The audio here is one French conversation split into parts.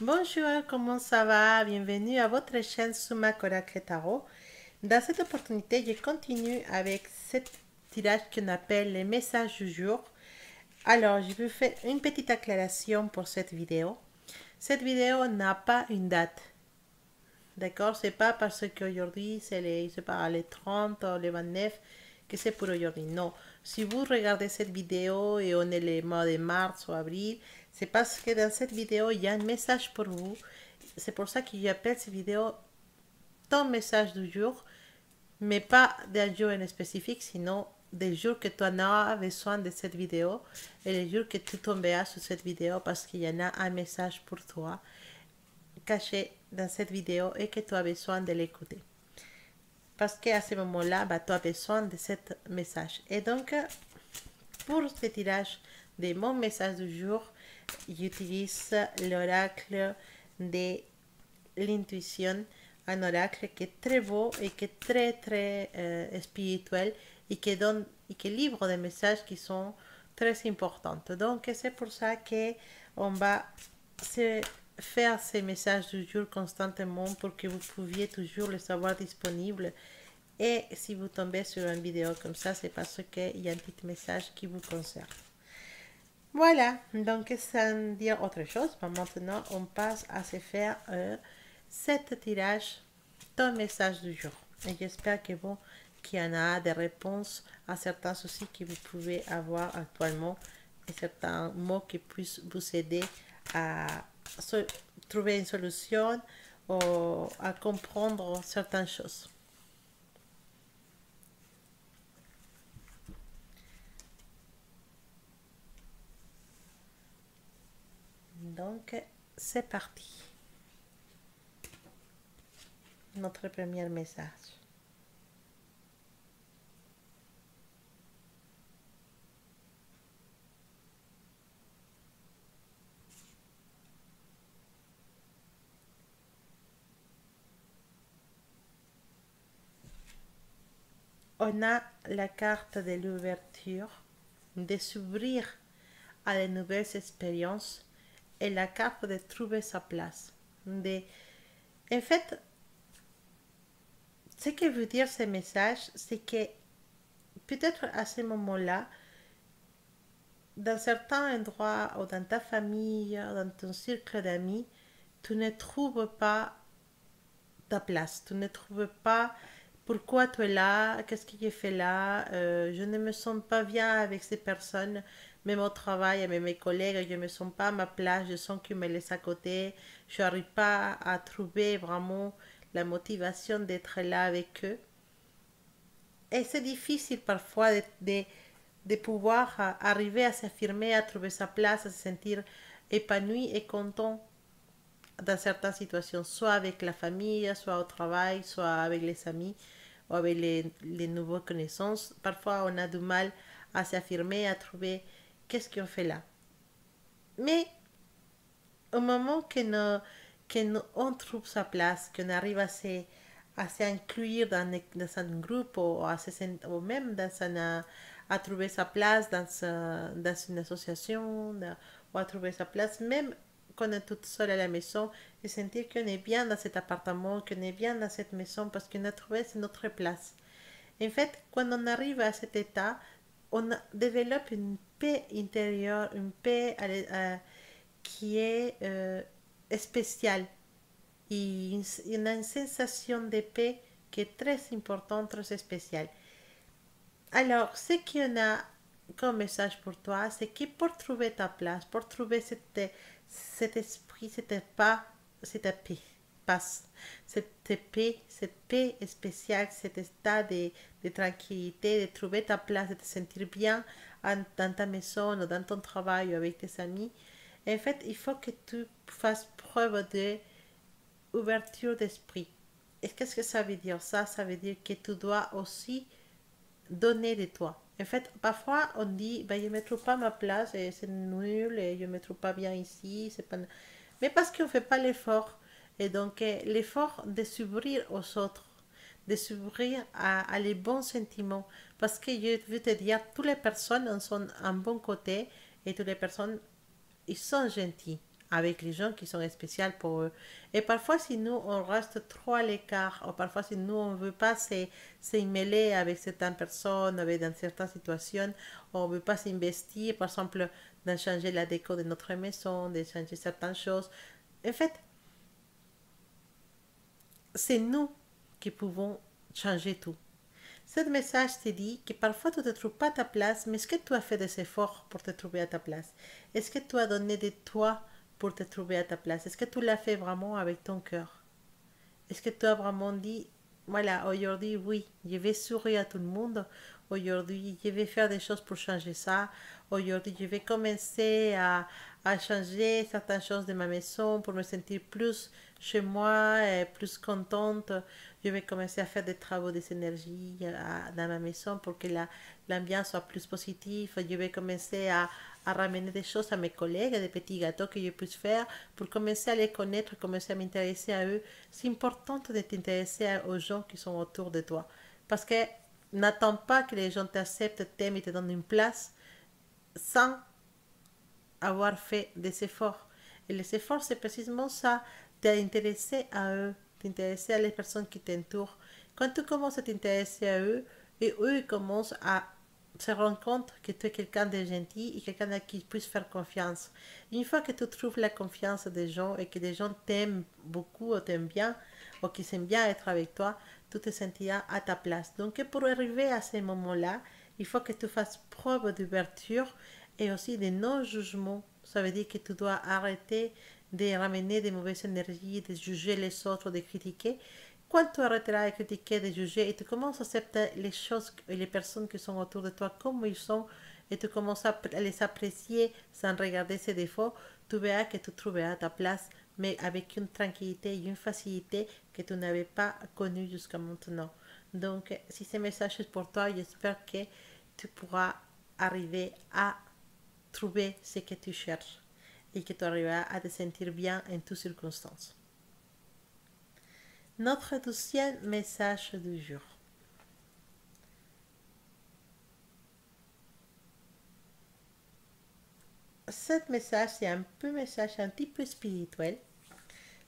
Bonjour, comment ça va? Bienvenue à votre chaîne Suma Koracle Tarot. Dans cette opportunité, je continue avec ce tirage qu'on appelle les messages du jour. Alors, je vais faire une petite acclaration pour cette vidéo. Cette vidéo n'a pas une date. D'accord? C'est pas parce qu'aujourd'hui c'est les 30 ou les 29 que c'est pour aujourd'hui. Non. Si vous regardez cette vidéo et on est les mois de mars ou avril, c'est parce que dans cette vidéo il y a un message pour vous. C'est pour ça que j'appelle cette vidéo ton message du jour, mais pas d'un jour en spécifique, sinon des jours que tu en as besoin de cette vidéo et les jours que tu tomberas sur cette vidéo parce qu'il y en a un message pour toi caché dans cette vidéo et que tu as besoin de l'écouter. Parce qu'à ce moment-là, tu as besoin de ce message. Et donc, pour ce tirage de mon message du jour, j'utilise l'oracle de l'intuition, un oracle qui est très beau et qui est très très spirituel et qui donne et qui livre des messages qui sont très importants. Donc c'est pour ça que on va se faire ces messages du jour constamment pour que vous pouviez toujours les avoir disponibles. Et si vous tombez sur une vidéo comme ça, c'est parce qu'il y a un petit message qui vous concerne. Voilà, donc sans dire autre chose, maintenant on passe à se faire cet tirage, ton message du jour. Et j'espère que bon, qu'il y en a des réponses à certains soucis que vous pouvez avoir actuellement et certains mots qui puissent vous aider à trouver une solution ou à comprendre certaines choses. Donc, c'est parti. Notre premier message. On a la carte de l'ouverture, de s'ouvrir à de nouvelles expériences et la carte de trouver sa place. En fait, ce que veut dire ce message, c'est que peut-être à ce moment-là, dans certains endroits ou dans ta famille, dans ton cercle d'amis, tu ne trouves pas ta place. Tu ne trouves pas pourquoi tu es là, qu'est-ce que j'ai fait là. Je ne me sens pas bien avec ces personnes, même au travail, avec mes collègues, je ne me sens pas à ma place, je sens qu'ils me laissent à côté. Je n'arrive pas à trouver vraiment la motivation d'être là avec eux. Et c'est difficile parfois de pouvoir arriver à s'affirmer, à trouver sa place, à se sentir épanoui et content dans certaines situations, soit avec la famille, soit au travail, soit avec les amis ou avec les nouvelles connaissances. Parfois, on a du mal à s'affirmer, à trouver qu'est-ce qu'on fait là. Mais au moment on trouve sa place, qu'on arrive à s'inclure dans un groupe ou même à trouver sa place dans une association ou à trouver sa place, même quand on est toute seule à la maison, et sentir qu'on est bien dans cet appartement, qu'on est bien dans cette maison parce qu'on a trouvé notre place. En fait, quand on arrive à cet état, on développe une paix intérieure, une paix qui est spéciale. Et une sensation de paix qui est très importante, très spéciale. Alors, ce qu'on a comme message pour toi, c'est que pour trouver ta place, pour trouver cet esprit, cette paix, passe, cette paix spéciale, cet état de tranquillité, de trouver ta place, de te sentir bien dans ta maison ou dans ton travail ou avec tes amis. En fait, il faut que tu fasses preuve d'ouverture d'esprit. Et qu'est-ce que ça veut dire ça? Ça veut dire que tu dois aussi donner de toi. En fait, parfois on dit, ben, je ne me trouve pas ma place et c'est nul et je ne me trouve pas bien ici. C'est pas... Mais parce qu'on ne fait pas l'effort. Et donc, l'effort de s'ouvrir aux autres, de s'ouvrir à les bons sentiments. Parce que je veux te dire, toutes les personnes sont un bon côté et toutes les personnes, ils sont gentils avec les gens qui sont spéciaux pour eux. Et parfois, si nous, on reste trop à l'écart, ou parfois, si nous, on ne veut pas se mêler avec certaines personnes, avec dans certaines situations, on ne veut pas s'investir, par exemple, dans changer la déco de notre maison, de changer certaines choses. En fait, c'est nous qui pouvons changer tout. Ce message te dit que parfois tu ne te trouves pas à ta place, mais est-ce que tu as fait des efforts pour te trouver à ta place? Est-ce que tu as donné de toi pour te trouver à ta place? Est-ce que tu l'as fait vraiment avec ton cœur? Est-ce que tu as vraiment dit, voilà, aujourd'hui, oui, je vais sourire à tout le monde. Aujourd'hui, je vais faire des choses pour changer ça. Aujourd'hui, je vais commencer à changer certaines choses de ma maison pour me sentir plus chez moi et plus contente. Je vais commencer à faire des travaux des énergies dans ma maison pour que l'ambiance soit plus positive. Je vais commencer à ramener des choses à mes collègues, des petits gâteaux que je puisse faire pour commencer à les connaître, commencer à m'intéresser à eux. C'est important de t'intéresser aux gens qui sont autour de toi. Parce que n'attends pas que les gens t'acceptent, t'aiment et te donnent une place sans avoir fait des efforts. Et les efforts, c'est précisément ça, t'intéresser à eux, t'intéresser à les personnes qui t'entourent. Quand tu commences à t'intéresser à eux, et eux ils commencent à se rendre compte que tu es quelqu'un de gentil et quelqu'un à qui ils puissent faire confiance. Une fois que tu trouves la confiance des gens et que les gens t'aiment beaucoup ou t'aiment bien, ou qu'ils aiment bien être avec toi, tu te sentiras à ta place. Donc pour arriver à ce moment-là, il faut que tu fasses preuve d'ouverture et aussi de non-jugement. Ça veut dire que tu dois arrêter de ramener des mauvaises énergies, de juger les autres, de critiquer. Quand tu arrêteras de critiquer, de juger et tu commences à accepter les choses et les personnes qui sont autour de toi comme ils sont et tu commences à les apprécier sans regarder ses défauts, tu verras que tu trouveras ta place, mais avec une tranquillité et une facilité que tu n'avais pas connue jusqu'à maintenant. Donc, si ce message est pour toi, j'espère que tu pourras arriver à trouver ce que tu cherches et que tu arriveras à te sentir bien en toutes circonstances. Notre deuxième message du jour. Ce message, c'est un peu message un petit peu spirituel.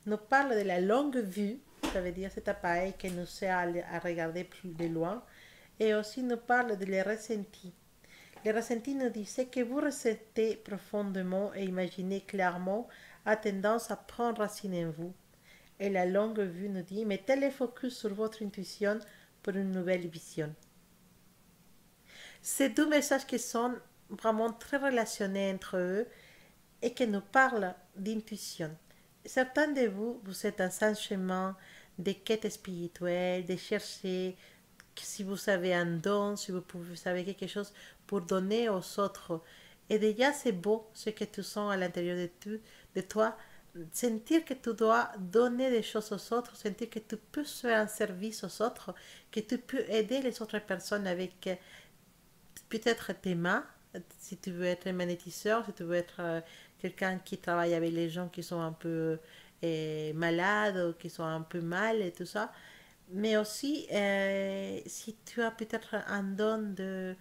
Nous parle de la longue vue, ça veut dire cet appareil qui nous sert à regarder plus de loin, et aussi nous parle de les ressentis. Les ressentis nous disent que vous ressentez profondément et imaginez clairement a tendance à prendre racine en vous. Et la longue vue nous dit mettez le focus sur votre intuition pour une nouvelle vision. Ces deux messages qui sont vraiment très relationnés entre eux et qui nous parlent d'intuition. Certains de vous, vous êtes dans un chemin de quête spirituelle, de chercher si vous avez un don, si vous savez quelque chose pour donner aux autres. Et déjà, c'est beau ce que tu sens à l'intérieur de toi. Sentir que tu dois donner des choses aux autres, sentir que tu peux faire un service aux autres, que tu peux aider les autres personnes avec peut-être tes mains, si tu veux être magnétiseur, si tu veux être quelqu'un qui travaille avec les gens qui sont un peu malades ou qui sont un peu mal et tout ça. Mais aussi, si tu as peut-être un don de,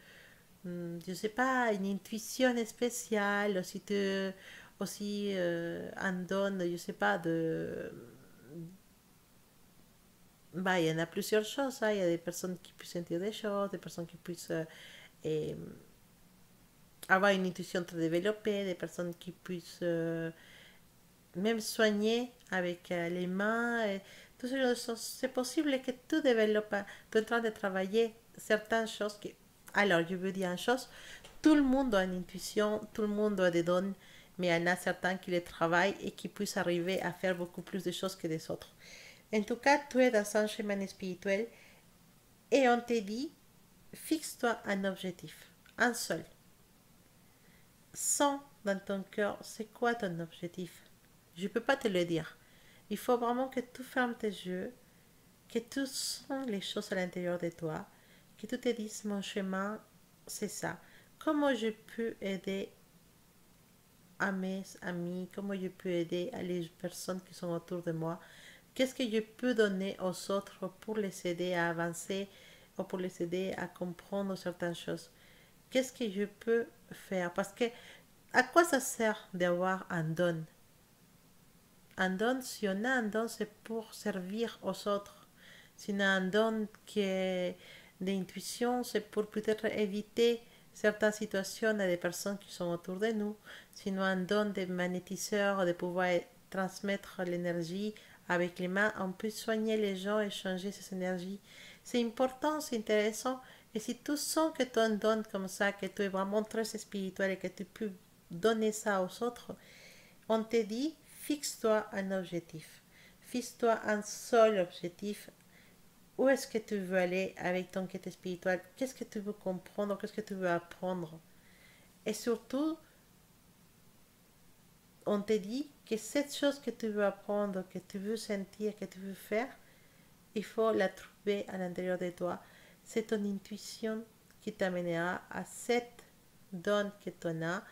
je sais pas, une intuition spéciale, ou si tu aussi un don, je sais pas, de... Bah, il y en a plusieurs choses, hein. Il y a des personnes qui puissent sentir des choses, des personnes qui puissent eh, avoir une intuition très développée, des personnes qui puissent même soigner avec les mains. Et tout ça, c'est possible que tu développes, tu es en train de travailler certaines choses. Alors, je veux dire une chose, tout le monde a une intuition, tout le monde a des dons, mais il y en a certains qui les travaillent et qui puissent arriver à faire beaucoup plus de choses que les autres. En tout cas, tu es dans un chemin spirituel et on te dit, fixe-toi un objectif, un seul. Sens dans ton cœur, c'est quoi ton objectif? Je ne peux pas te le dire. Il faut vraiment que tu fermes tes yeux, que tu sens les choses à l'intérieur de toi, que tu te dises mon chemin, c'est ça. Comment je peux aider à mes amis, comment je peux aider à les personnes qui sont autour de moi, qu'est-ce que je peux donner aux autres pour les aider à avancer ou pour les aider à comprendre certaines choses. Qu'est-ce que je peux faire? Parce que à quoi ça sert d'avoir un don? Un don, si on a un don, c'est pour servir aux autres. Si on a un don d'intuition, c'est pour peut-être éviter certaines situations à des personnes qui sont autour de nous. Sinon, un don de magnétiseur, de pouvoir transmettre l'énergie avec les mains, on peut soigner les gens et changer ces énergies. C'est important, c'est intéressant. Et si tu sens que tu as un don comme ça, que tu es vraiment très spirituel et que tu peux donner ça aux autres, on te dit, fixe-toi un objectif. Fixe-toi un seul objectif. Où est-ce que tu veux aller avec ton quête spirituelle? Qu'est-ce que tu veux comprendre? Qu'est-ce que tu veux apprendre? Et surtout, on te dit que cette chose que tu veux apprendre, que tu veux sentir, que tu veux faire, il faut la trouver à l'intérieur de toi. C'est ton intuition qui t'amènera à cette donne que tu as.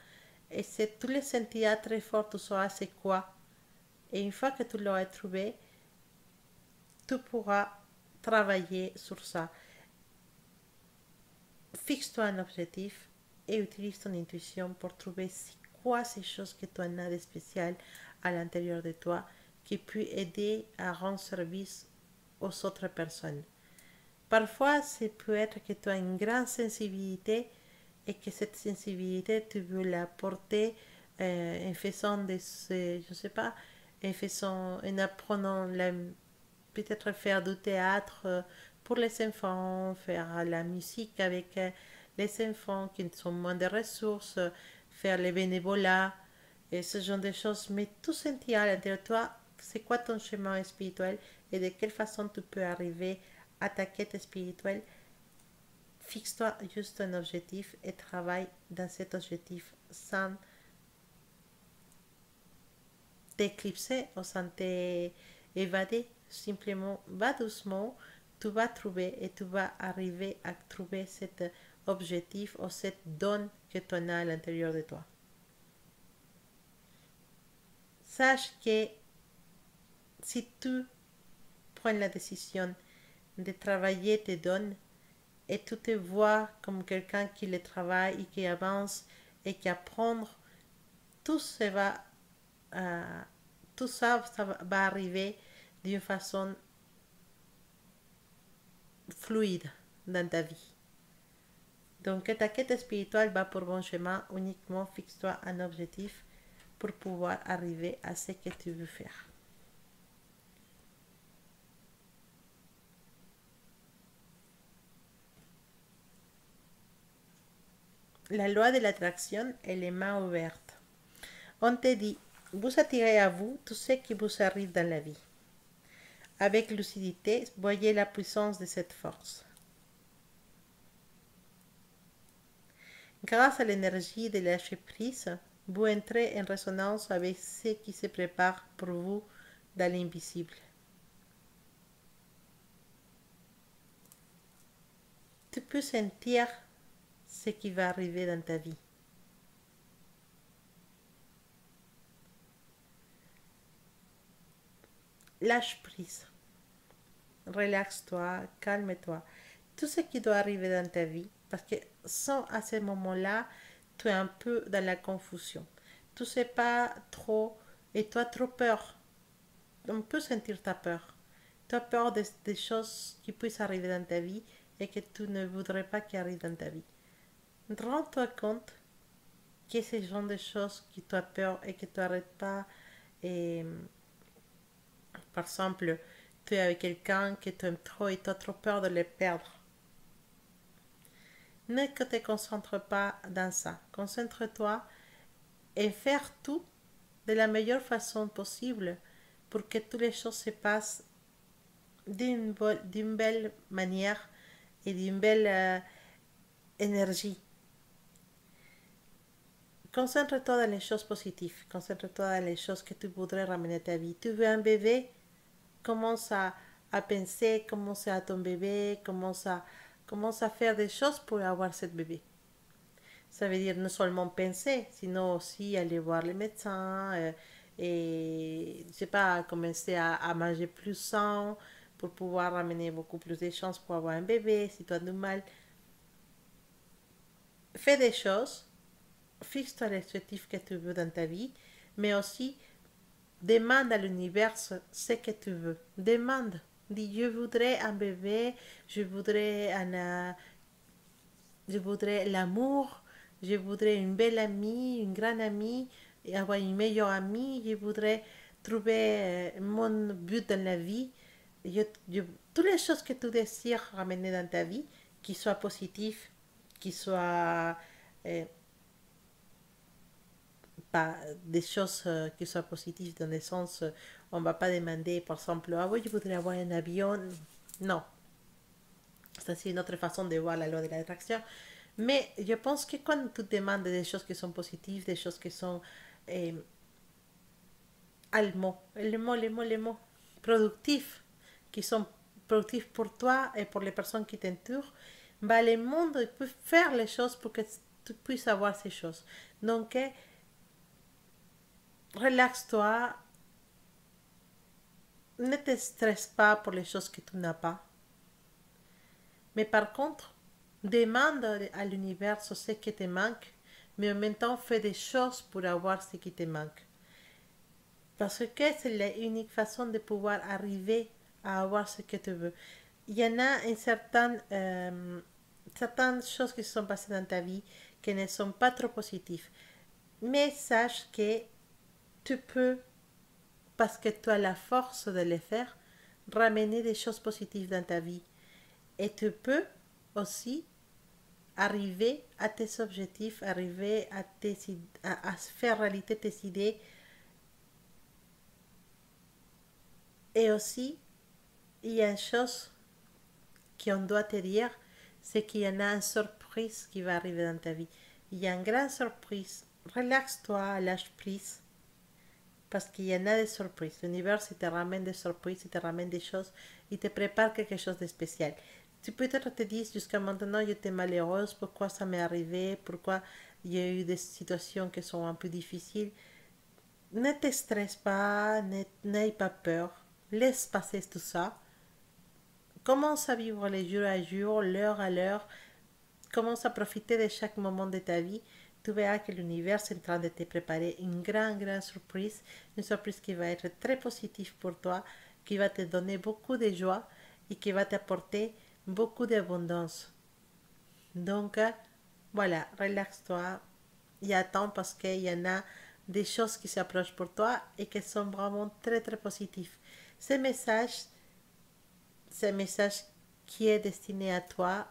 Et c'est tu le sentiras très fort, tu sauras c'est quoi. Et une fois que tu l'auras trouvé, tu pourras travailler sur ça. Fixe-toi un objectif et utilise ton intuition pour trouver c'est quoi ces choses que tu as de spécial à l'intérieur de toi qui peut aider à rendre service aux autres personnes. Parfois, ça peut être que tu as une grande sensibilité et que cette sensibilité, tu veux la porter en faisant je sais pas, en apprenant peut-être faire du théâtre pour les enfants, faire la musique avec les enfants qui sont moins de ressources, faire les bénévolats et ce genre de choses. Mais tout sentir à l'intérieur de toi, c'est quoi ton chemin spirituel et de quelle façon tu peux arriver à ta quête spirituelle. Fixe-toi juste un objectif et travaille dans cet objectif sans t'éclipser ou sans t'évader. Simplement, va doucement, tu vas trouver et tu vas arriver à trouver cet objectif ou cette donne que tu as à l'intérieur de toi. Sache que si tu prends la décision de travailler tes dons et tu te vois comme quelqu'un qui les travaille et qui avance et qui apprend, tout, euh, tout ça, ça va arriver d'une façon fluide dans ta vie. Donc, que ta quête spirituelle va pour bon chemin, uniquement fixe-toi un objectif pour pouvoir arriver à ce que tu veux faire. La loi de l'attraction est les mains ouvertes. On te dit, vous attirez à vous tout ce qui vous arrive dans la vie. Avec lucidité, voyez la puissance de cette force. Grâce à l'énergie de lâcher prise, vous entrez en résonance avec ce qui se prépare pour vous dans l'invisible. Tu peux sentir ce qui va arriver dans ta vie. Lâche prise. Relaxe-toi, calme-toi. Tout ce qui doit arriver dans ta vie, parce que sans à ce moment-là, tu es un peu dans la confusion. Tu ne sais pas trop et tu as trop peur. On peut sentir ta peur. Tu as peur des choses qui puissent arriver dans ta vie et que tu ne voudrais pas qu'elles arrivent dans ta vie. Rends-toi compte que ce genre de choses qui tu as peur et que tu n'arrêtes pas. Et, par exemple, tu es avec quelqu'un que tu aimes trop et tu as trop peur de le perdre. Ne te concentre pas dans ça. Concentre-toi et faire tout de la meilleure façon possible pour que toutes les choses se passent d'une belle manière et d'une belle énergie. Concentre-toi dans les choses positives. Concentre-toi dans les choses que tu voudrais ramener à ta vie. Tu veux un bébé? Commence à penser, commence à ton bébé, commence à faire des choses pour avoir ce bébé. Ça veut dire non seulement penser, sinon aussi aller voir les médecins et, je sais pas, commencer à manger plus sain pour pouvoir ramener beaucoup plus de chances pour avoir un bébé si tu as du mal. Fais des choses, fixe-toi l'objectif que tu veux dans ta vie, mais aussi Demande à l'univers ce que tu veux. Demande. Dis, je voudrais un bébé, je voudrais je voudrais l'amour, je voudrais une belle amie, une grande amie, et avoir une meilleure amie, je voudrais trouver mon but dans la vie. Je- je- toutes les choses que tu désires ramener dans ta vie, qui soient positifs, qui soient euh, pas des choses qui soient positives dans le sens, on ne va pas demander, par exemple, ah oui, je voudrais avoir un avion. Non, ça c'est une autre façon de voir la loi de l'attraction. Mais je pense que quand tu demandes des choses qui sont positives, des choses qui sont eh, les mots, productifs, qui sont productifs pour toi et pour les personnes qui t'entourent, bah, le monde peut faire les choses pour que tu puisses avoir ces choses. Donc, relaxe-toi, ne te stresse pas pour les choses que tu n'as pas. Mais par contre, demande à l'univers ce qui te manque, mais en même temps fais des choses pour avoir ce qui te manque. Parce que c'est l'unique façon de pouvoir arriver à avoir ce que tu veux. Il y en a certaines choses qui se sont passées dans ta vie qui ne sont pas trop positives. Mais sache que tu peux, parce que tu as la force de le faire, ramener des choses positives dans ta vie. Et tu peux aussi arriver à tes objectifs, arriver à faire réalité tes idées. Et aussi, il y a une chose qu'on doit te dire, c'est qu'il y en a une surprise qui va arriver dans ta vie. Il y a une grande surprise. Relaxe-toi, lâche prise, parce qu'il y en a des surprises. L'univers, il te ramène des surprises, il te ramène des choses, il te prépare quelque chose de spécial. Tu peut-être te dis, jusqu'à maintenant, j'étais malheureuse, pourquoi ça m'est arrivé, pourquoi il y a eu des situations qui sont un peu difficiles. Ne te stresse pas, n'aie pas peur, laisse passer tout ça. Commence à vivre les jours à jour, l'heure à l'heure. Commence à profiter de chaque moment de ta vie. Tu verras que l'univers est en train de te préparer une grande surprise. Une surprise qui va être très positive pour toi, qui va te donner beaucoup de joie et qui va t'apporter beaucoup d'abondance. Donc, voilà, relaxe-toi et attends parce qu'il y en a des choses qui s'approchent pour toi et qui sont vraiment très positifs. Ces messages, c'est un message qui est destiné à toi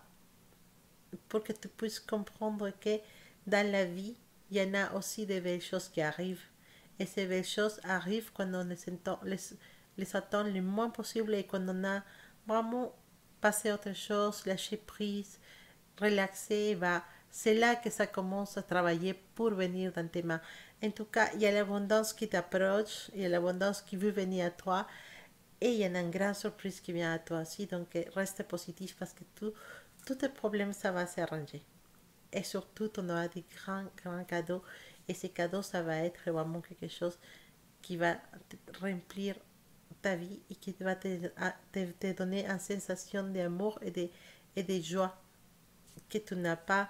pour que tu puisses comprendre que dans la vie, il y en a aussi des belles choses qui arrivent. Et ces belles choses arrivent quand on les attend le moins possible et quand on a vraiment passé autre chose, lâché prise, relaxé, bah, c'est là que ça commence à travailler pour venir dans tes mains. En tout cas, il y a l'abondance qui t'approche, il y a l'abondance qui veut venir à toi et il y a une grande surprise qui vient à toi aussi. Donc, reste positif parce que tous tes problèmes, ça va s'arranger. Et surtout, on aura des grands cadeaux. Et ces cadeaux, ça va être vraiment quelque chose qui va remplir ta vie et qui va te donner une sensation d'amour et de joie que tu n'as pas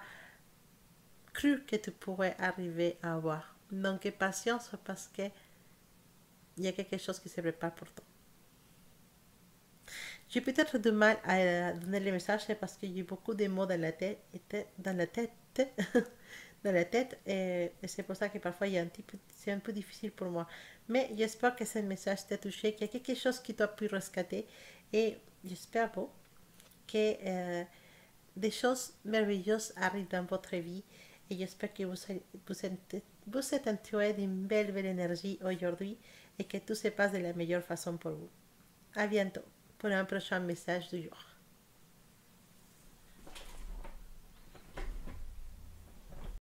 cru que tu pourrais arriver à avoir. Donc, patience parce qu'il y a quelque chose qui se prépare pour toi. J'ai peut-être du mal à donner les messages parce qu'il y a beaucoup de mots dans la tête, dans la tête, et c'est pour ça que parfois c'est un peu difficile pour moi. Mais j'espère que ce message t'a touché, qu'il y a quelque chose qui t'a pu rescater, et j'espère bon, que des choses merveilleuses arrivent dans votre vie, et j'espère que vous êtes entouré d'une belle énergie aujourd'hui, et que tout se passe de la meilleure façon pour vous. À bientôt pour un prochain message du jour.